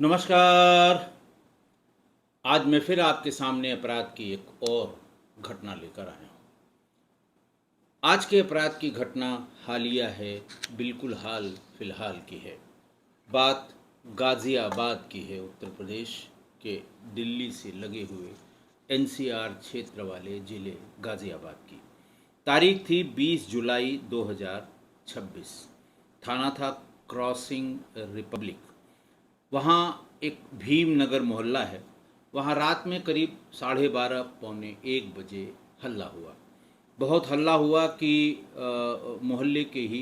नमस्कार। आज मैं फिर आपके सामने अपराध की एक और घटना लेकर आया हूँ। आज के अपराध की घटना हालिया है, बिल्कुल हाल फिलहाल की है। बात गाज़ियाबाद की है, उत्तर प्रदेश के दिल्ली से लगे हुए एनसीआर क्षेत्र वाले ज़िले गाज़ियाबाद की। तारीख थी 20 जुलाई 2026। थाना था क्रॉसिंग रिपब्लिक। वहाँ एक भीमनगर मोहल्ला है। वहाँ रात में करीब 12:30 पौने 1 बजे हल्ला हुआ। बहुत हल्ला हुआ कि मोहल्ले के ही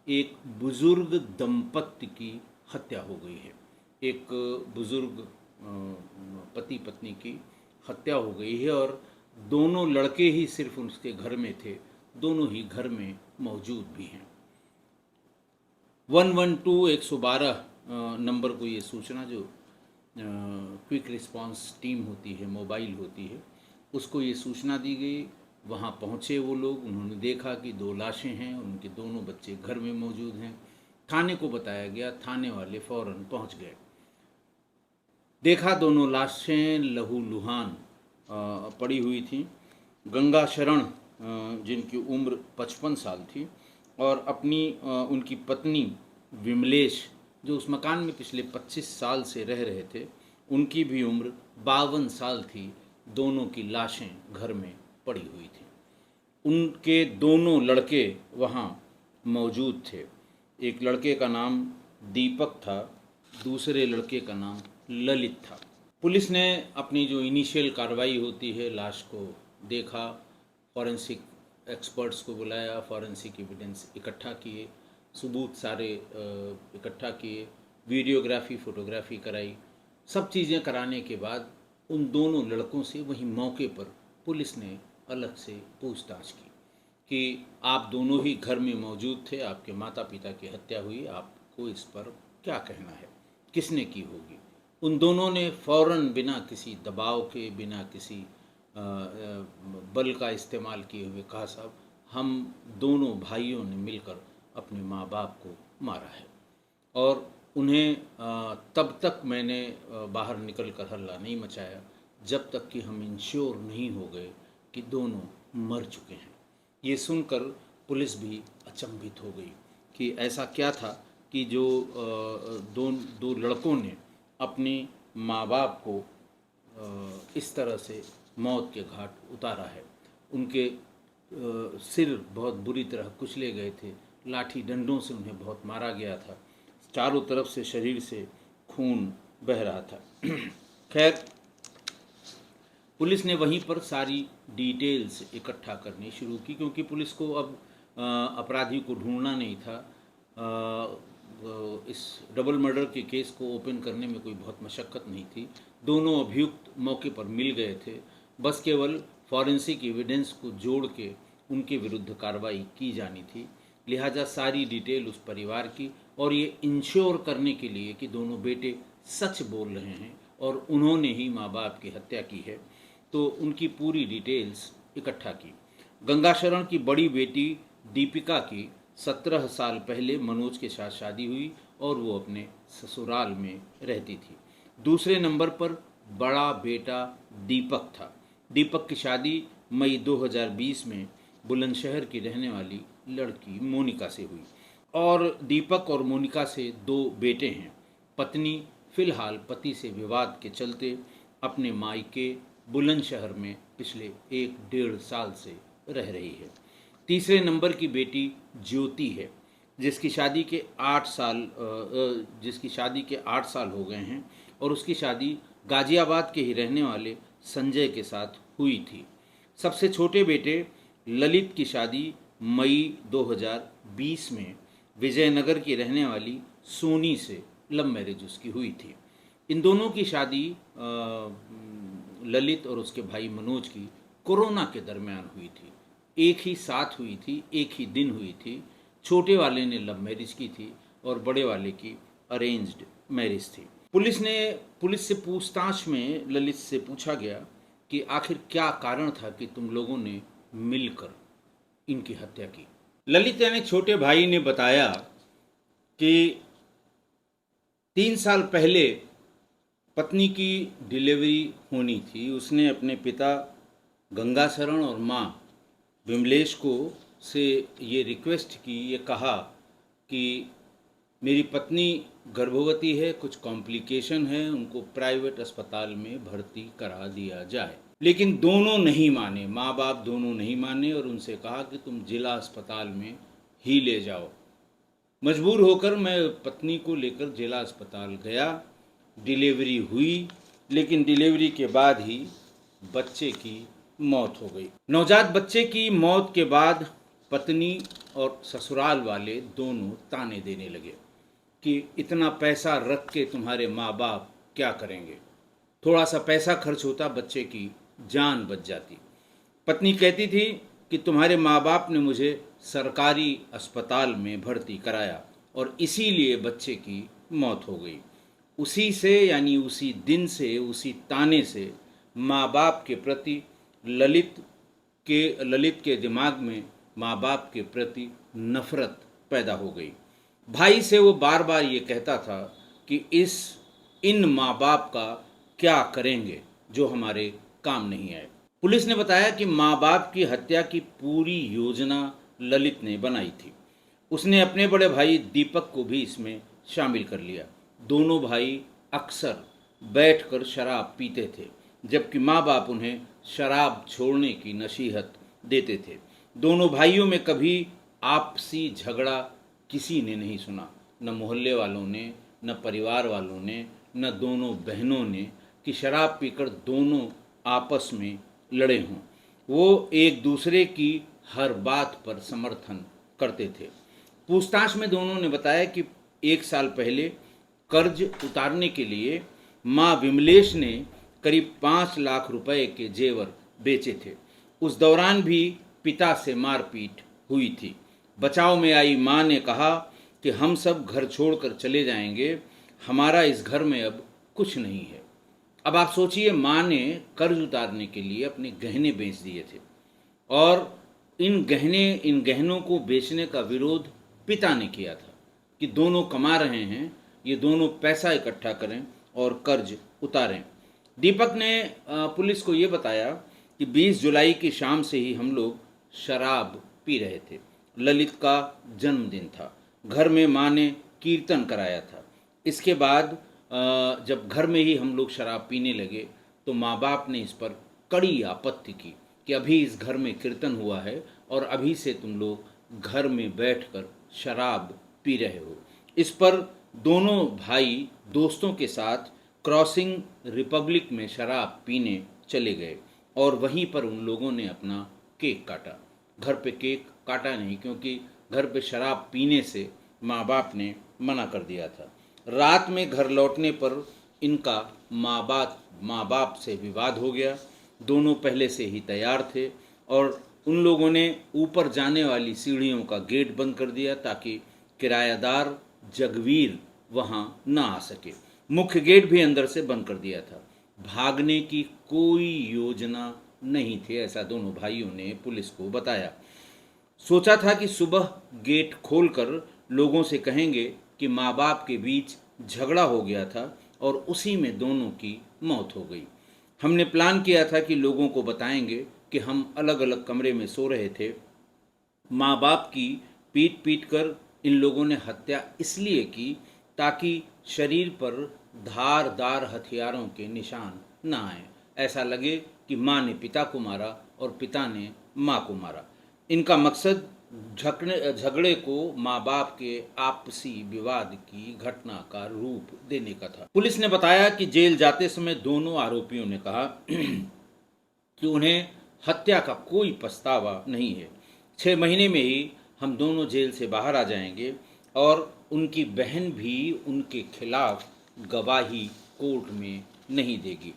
एक बुज़ुर्ग दंपत्ति की हत्या हो गई है। एक बुज़ुर्ग पति पत्नी की हत्या हो गई है और दोनों लड़के ही सिर्फ उसके घर में थे, दोनों ही घर में मौजूद भी हैं। 112 112 नंबर को ये सूचना जो क्विक रिस्पांस टीम होती है, मोबाइल होती है, उसको ये सूचना दी गई। वहाँ पहुँचे वो लोग, उन्होंने देखा कि 2 लाशें हैं, उनके दोनों बच्चे घर में मौजूद हैं। थाने को बताया गया, थाने वाले फ़ौरन पहुँच गए। देखा दोनों लाशें लहूलुहान पड़ी हुई थी। गंगा शरण जिनकी उम्र 55 साल थी और उनकी पत्नी विमलेश जो उस मकान में पिछले 25 साल से रह रहे थे, उनकी भी उम्र 52 साल थी। दोनों की लाशें घर में पड़ी हुई थी। उनके दोनों लड़के वहाँ मौजूद थे। एक लड़के का नाम दीपक था, दूसरे लड़के का नाम ललित था। पुलिस ने अपनी जो इनिशियल कार्रवाई होती है, लाश को देखा, फॉरेंसिक एक्सपर्ट्स को बुलाया, फॉरेंसिक एविडेंस इकट्ठा किए, सबूत सारे इकट्ठा किए, वीडियोग्राफी फोटोग्राफी कराई। सब चीज़ें कराने के बाद उन दोनों लड़कों से वहीं मौके पर पुलिस ने अलग से पूछताछ की कि आप दोनों ही घर में मौजूद थे, आपके माता पिता की हत्या हुई, आपको इस पर क्या कहना है, किसने की होगी। उन दोनों ने फ़ौरन बिना किसी दबाव के, बिना किसी बल का इस्तेमाल किए हुए कहा, साहब हम दोनों भाइयों ने मिलकर अपने माँ बाप को मारा है और उन्हें तब तक मैंने बाहर निकल कर हल्ला नहीं मचाया जब तक कि हम इंश्योर नहीं हो गए कि दोनों मर चुके हैं। ये सुनकर पुलिस भी अचंभित हो गई कि ऐसा क्या था कि जो दो लड़कों ने अपने माँ बाप को इस तरह से मौत के घाट उतारा है। उनके सिर बहुत बुरी तरह कुचले गए थे, लाठी डंडों से उन्हें बहुत मारा गया था, चारों तरफ से शरीर से खून बह रहा था। खैर, पुलिस ने वहीं पर सारी डिटेल्स इकट्ठा करनी शुरू की क्योंकि पुलिस को अब अपराधी को ढूंढना नहीं था। इस डबल मर्डर के केस को ओपन करने में कोई बहुत मशक्क़त नहीं थी। दोनों अभियुक्त मौके पर मिल गए थे, बस केवल फॉरेंसिक एविडेंस को जोड़ के उनके विरुद्ध कार्रवाई की जानी थी। लिहाजा सारी डिटेल उस परिवार की और ये इंश्योर करने के लिए कि दोनों बेटे सच बोल रहे हैं और उन्होंने ही माँ बाप की हत्या की है, तो उनकी पूरी डिटेल्स इकट्ठा की। गंगा शरण की बड़ी बेटी दीपिका की 17 साल पहले मनोज के साथ शादी हुई और वो अपने ससुराल में रहती थी। दूसरे नंबर पर बड़ा बेटा दीपक था। दीपक की शादी मई 2020 में बुलंदशहर की रहने वाली लड़की मोनिका से हुई और दीपक और मोनिका से 2 बेटे हैं। पत्नी फिलहाल पति से विवाद के चलते अपने मायके बुलंदशहर में पिछले 1 डेढ़ साल से रह रही है। तीसरे नंबर की बेटी ज्योति है जिसकी शादी के 8 साल हो गए हैं और उसकी शादी गाज़ियाबाद के ही रहने वाले संजय के साथ हुई थी। सबसे छोटे बेटे ललित की शादी मई 2020 में विजयनगर की रहने वाली सोनी से लव मैरिज उसकी हुई थी। इन दोनों की शादी ललित और उसके भाई मनोज की कोरोना के दरमियान हुई थी। एक ही साथ हुई थी, एक ही दिन हुई थी। छोटे वाले ने लव मैरिज की थी और बड़े वाले की अरेंज्ड मैरिज थी। पुलिस से पूछताछ में ललित से पूछा गया कि आखिर क्या कारण था कि तुम लोगों ने मिलकर इनकी हत्या की। ललित यानी छोटे भाई ने बताया कि 3 साल पहले पत्नी की डिलीवरी होनी थी। उसने अपने पिता गंगाशरण और माँ विमलेश को से ये रिक्वेस्ट की, ये कहा कि मेरी पत्नी गर्भवती है, कुछ कॉम्प्लिकेशन है, उनको प्राइवेट अस्पताल में भर्ती करा दिया जाए। लेकिन दोनों नहीं माने, माँ बाप दोनों नहीं माने और उनसे कहा कि तुम जिला अस्पताल में ही ले जाओ। मजबूर होकर मैं पत्नी को लेकर जिला अस्पताल गया। डिलीवरी हुई, लेकिन डिलीवरी के बाद ही बच्चे की मौत हो गई। नवजात बच्चे की मौत के बाद पत्नी और ससुराल वाले दोनों ताने देने लगे कि इतना पैसा रख के तुम्हारे माँ बाप क्या करेंगे। थोड़ा सा पैसा खर्च होता, बच्चे की जान बच जाती। पत्नी कहती थी कि तुम्हारे माँ बाप ने मुझे सरकारी अस्पताल में भर्ती कराया और इसीलिए बच्चे की मौत हो गई। उसी से, यानी उसी दिन से, उसी ताने से माँ बाप के प्रति ललित के दिमाग में माँ बाप के प्रति नफरत पैदा हो गई। भाई से वो बार बार ये कहता था कि इन माँ बाप का क्या करेंगे जो हमारे काम नहीं आए। पुलिस ने बताया कि माँ बाप की हत्या की पूरी योजना ललित ने बनाई थी। उसने अपने बड़े भाई दीपक को भी इसमें शामिल कर लिया। दोनों भाई अक्सर बैठकर शराब पीते थे, जबकि माँ बाप उन्हें शराब छोड़ने की नसीहत देते थे। दोनों भाइयों में कभी आपसी झगड़ा किसी ने नहीं सुना, न मोहल्ले वालों ने, न परिवार वालों ने, न दोनों बहनों ने, कि शराब पीकर दोनों आपस में लड़े हों। वो एक दूसरे की हर बात पर समर्थन करते थे। पूछताछ में दोनों ने बताया कि 1 साल पहले कर्ज उतारने के लिए माँ विमलेश ने करीब 5 लाख रुपए के जेवर बेचे थे। उस दौरान भी पिता से मारपीट हुई थी। बचाव में आई माँ ने कहा कि हम सब घर छोड़कर चले जाएंगे, हमारा इस घर में अब कुछ नहीं है। अब आप सोचिए, माँ ने कर्ज उतारने के लिए अपने गहने बेच दिए थे और इन गहनों को बेचने का विरोध पिता ने किया था कि दोनों कमा रहे हैं, ये दोनों पैसा इकट्ठा करें और कर्ज उतारें। दीपक ने पुलिस को ये बताया कि 20 जुलाई की शाम से ही हम लोग शराब पी रहे थे। ललित का जन्मदिन था। घर में माँ ने कीर्तन कराया था। इसके बाद जब घर में ही हम लोग शराब पीने लगे तो माँ बाप ने इस पर कड़ी आपत्ति की कि अभी इस घर में कीर्तन हुआ है और अभी से तुम लोग घर में बैठकर शराब पी रहे हो। इस पर दोनों भाई दोस्तों के साथ क्रॉसिंग रिपब्लिक में शराब पीने चले गए और वहीं पर उन लोगों ने अपना केक काटा। घर पे केक काटा नहीं, क्योंकि घर पे शराब पीने से माँ बाप ने मना कर दिया था। रात में घर लौटने पर इनका माँ बाप से विवाद हो गया। दोनों पहले से ही तैयार थे और उन लोगों ने ऊपर जाने वाली सीढ़ियों का गेट बंद कर दिया ताकि किरायादार जगवीर वहां न आ सके। मुख्य गेट भी अंदर से बंद कर दिया था। भागने की कोई योजना नहीं थी, ऐसा दोनों भाइयों ने पुलिस को बताया। सोचा था कि सुबह गेट खोलकर लोगों से कहेंगे कि माँ बाप के बीच झगड़ा हो गया था और उसी में दोनों की मौत हो गई। हमने प्लान किया था कि लोगों को बताएंगे कि हम अलग अलग कमरे में सो रहे थे। माँ बाप की पीट पीट कर इन लोगों ने हत्या इसलिए की ताकि शरीर पर धारदार हथियारों के निशान न आए, ऐसा लगे कि माँ ने पिता को मारा और पिता ने माँ को मारा। इनका मकसद झगड़े को माँ बाप के आपसी विवाद की घटना का रूप देने का था। पुलिस ने बताया कि जेल जाते समय दोनों आरोपियों ने कहा कि उन्हें हत्या का कोई पछतावा नहीं है। 6 महीने में ही हम दोनों जेल से बाहर आ जाएंगे और उनकी बहन भी उनके खिलाफ गवाही कोर्ट में नहीं देगी,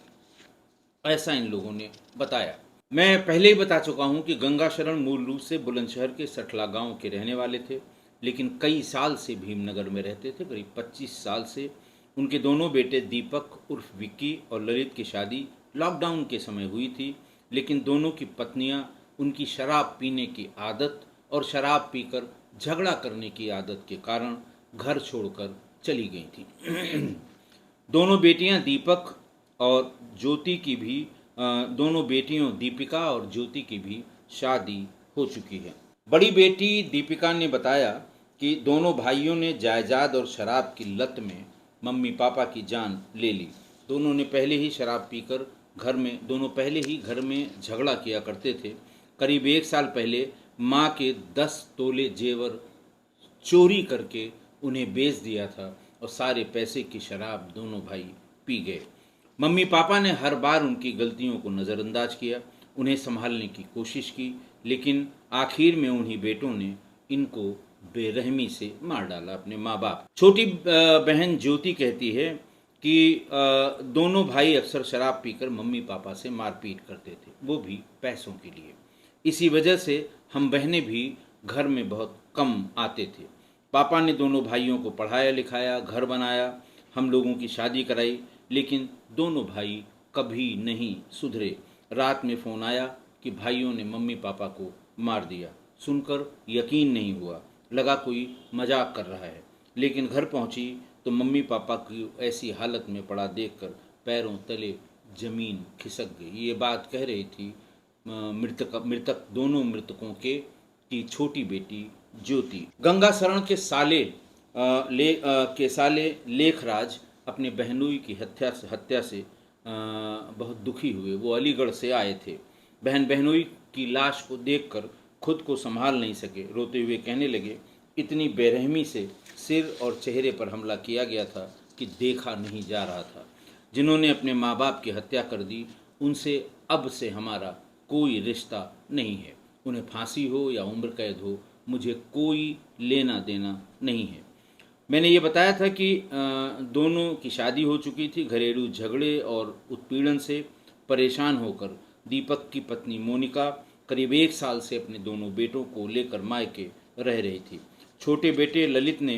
ऐसा इन लोगों ने बताया। मैं पहले ही बता चुका हूं कि गंगाशरण मूल रूप से बुलंदशहर के सठला गांव के रहने वाले थे, लेकिन कई साल से भीमनगर में रहते थे, करीब 25 साल से। उनके दोनों बेटे दीपक उर्फ विक्की और ललित की शादी लॉकडाउन के समय हुई थी, लेकिन दोनों की पत्नियां उनकी शराब पीने की आदत और शराब पीकर झगड़ा करने की आदत के कारण घर छोड़कर चली गई थी। दोनों बेटियां दीपक और ज्योति की भी दोनों बेटियों दीपिका और ज्योति की भी शादी हो चुकी है। बड़ी बेटी दीपिका ने बताया कि दोनों भाइयों ने जायदाद और शराब की लत में मम्मी पापा की जान ले ली। दोनों पहले ही घर में झगड़ा किया करते थे। करीब 1 साल पहले माँ के 10 तोले जेवर चोरी करके उन्हें बेच दिया था और सारे पैसे की शराब दोनों भाई पी गए। मम्मी पापा ने हर बार उनकी गलतियों को नज़रअंदाज किया, उन्हें संभालने की कोशिश की, लेकिन आखिर में उन्हीं बेटों ने इनको बेरहमी से मार डाला, अपने माँ बाप। छोटी बहन ज्योति कहती है कि दोनों भाई अक्सर शराब पीकर मम्मी पापा से मारपीट करते थे, वो भी पैसों के लिए। इसी वजह से हम बहनें भी घर में बहुत कम आते थे। पापा ने दोनों भाइयों को पढ़ाया लिखाया, घर बनाया, हम लोगों की शादी कराई, लेकिन दोनों भाई कभी नहीं सुधरे। रात में फ़ोन आया कि भाइयों ने मम्मी पापा को मार दिया। सुनकर यकीन नहीं हुआ, लगा कोई मजाक कर रहा है। लेकिन घर पहुंची तो मम्मी पापा की ऐसी हालत में पड़ा देखकर पैरों तले जमीन खिसक गई। ये बात कह रही थी मृतक दोनों मृतकों की छोटी बेटी ज्योति। गंगा शरण के साले लेखराज अपने बहनोई की हत्या से बहुत दुखी हुए। वो अलीगढ़ से आए थे। बहन बहनोई की लाश को देखकर खुद को संभाल नहीं सके, रोते हुए कहने लगे, इतनी बेरहमी से सिर और चेहरे पर हमला किया गया था कि देखा नहीं जा रहा था। जिन्होंने अपने माँ बाप की हत्या कर दी, उनसे अब से हमारा कोई रिश्ता नहीं है। उन्हें फांसी हो या उम्र कैद हो, मुझे कोई लेना देना नहीं है। मैंने ये बताया था कि दोनों की शादी हो चुकी थी। घरेलू झगड़े और उत्पीड़न से परेशान होकर दीपक की पत्नी मोनिका करीब 1 साल से अपने दोनों बेटों को लेकर मायके रह रही थी। छोटे बेटे ललित ने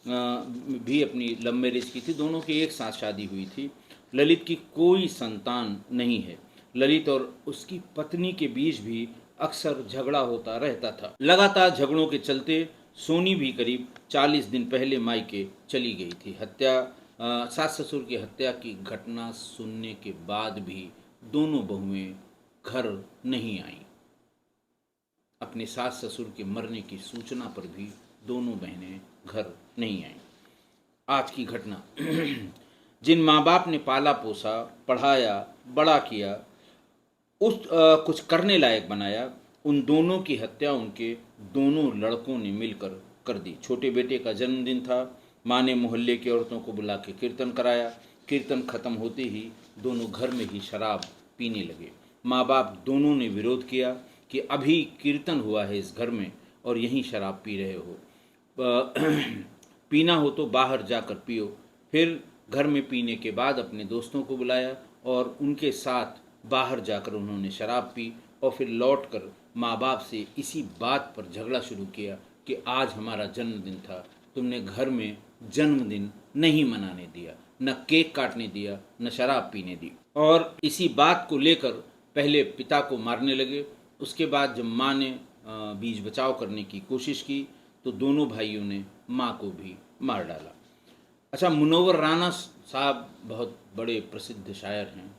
भी अपनी लव मैरिज की थी। दोनों की एक साथ शादी हुई थी। ललित की कोई संतान नहीं है। ललित और उसकी पत्नी के बीच भी अक्सर झगड़ा होता रहता था। लगातार झगड़ों के चलते सोनी भी करीब 40 दिन पहले मायके चली गई थी। सास ससुर की हत्या की घटना सुनने के बाद भी दोनों बहुएं घर नहीं आईं। अपने सास ससुर के मरने की सूचना पर भी दोनों बहनें घर नहीं आईं। आज की घटना जिन माँ बाप ने पाला पोसा, पढ़ाया, बड़ा किया, कुछ करने लायक बनाया, उन दोनों की हत्या उनके दोनों लड़कों ने मिलकर कर दी। छोटे बेटे का जन्मदिन था। माँ ने मोहल्ले की औरतों को बुला के कीर्तन कराया। कीर्तन खत्म होते ही दोनों घर में ही शराब पीने लगे। माँ बाप दोनों ने विरोध किया कि अभी कीर्तन हुआ है इस घर में और यहीं शराब पी रहे हो। पीना हो तो बाहर जाकर पियो। फिर घर में पीने के बाद अपने दोस्तों को बुलाया और उनके साथ बाहर जाकर उन्होंने शराब पी और फिर लौटकर माँ बाप से इसी बात पर झगड़ा शुरू किया कि आज हमारा जन्मदिन था, तुमने घर में जन्मदिन नहीं मनाने दिया, न केक काटने दिया, न शराब पीने दी। और इसी बात को लेकर पहले पिता को मारने लगे। उसके बाद जब माँ ने बीच बचाव करने की कोशिश की तो दोनों भाइयों ने माँ को भी मार डाला। अच्छा, मुनव्वर राना साहब बहुत बड़े प्रसिद्ध शायर हैं।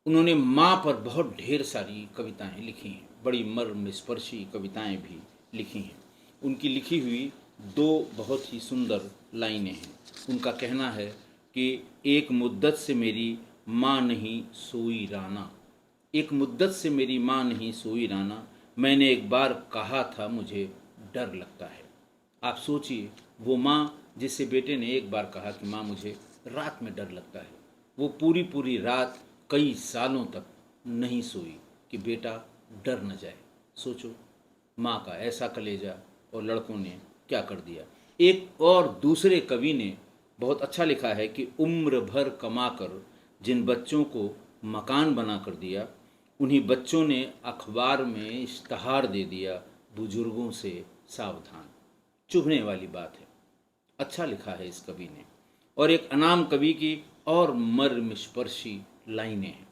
उन्होंने माँ पर बहुत ढेर सारी कविताएं लिखी हैं, बड़ी मर्मस्पर्शी कविताएं भी लिखी हैं। उनकी लिखी हुई 2 बहुत ही सुंदर लाइनें हैं। उनका कहना है कि एक मुद्दत से मेरी माँ नहीं सोई राना, एक मुद्दत से मेरी माँ नहीं सोई राना, मैंने एक बार कहा था मुझे डर लगता है। आप सोचिए, वो माँ जिससे बेटे ने एक बार कहा कि माँ मुझे रात में डर लगता है, वो पूरी पूरी रात कई सालों तक नहीं सोई कि बेटा डर न जाए। सोचो, माँ का ऐसा कलेजा और लड़कों ने क्या कर दिया। एक और दूसरे कवि ने बहुत अच्छा लिखा है कि उम्र भर कमाकर जिन बच्चों को मकान बना कर दिया, उन्हीं बच्चों ने अखबार में इश्तहार दे दिया, बुजुर्गों से सावधान। चुभने वाली बात है। अच्छा लिखा है इस कवि ने। और एक अनाम कवि की और मर्मस्पर्शी लाइनें हैं।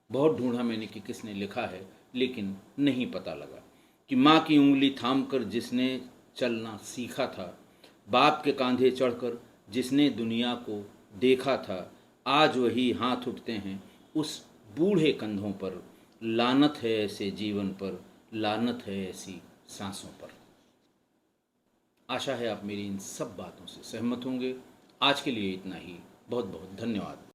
बहुत ढूंढा मैंने कि किसने लिखा है, लेकिन नहीं पता लगा। कि माँ की उंगली थामकर जिसने चलना सीखा था, बाप के कांधे चढ़कर जिसने दुनिया को देखा था, आज वही हाथ उठते हैं उस बूढ़े कंधों पर। लानत है ऐसे जीवन पर, लानत है ऐसी सांसों पर। आशा है आप मेरी इन सब बातों से सहमत होंगे। आज के लिए इतना ही। बहुत बहुत धन्यवाद।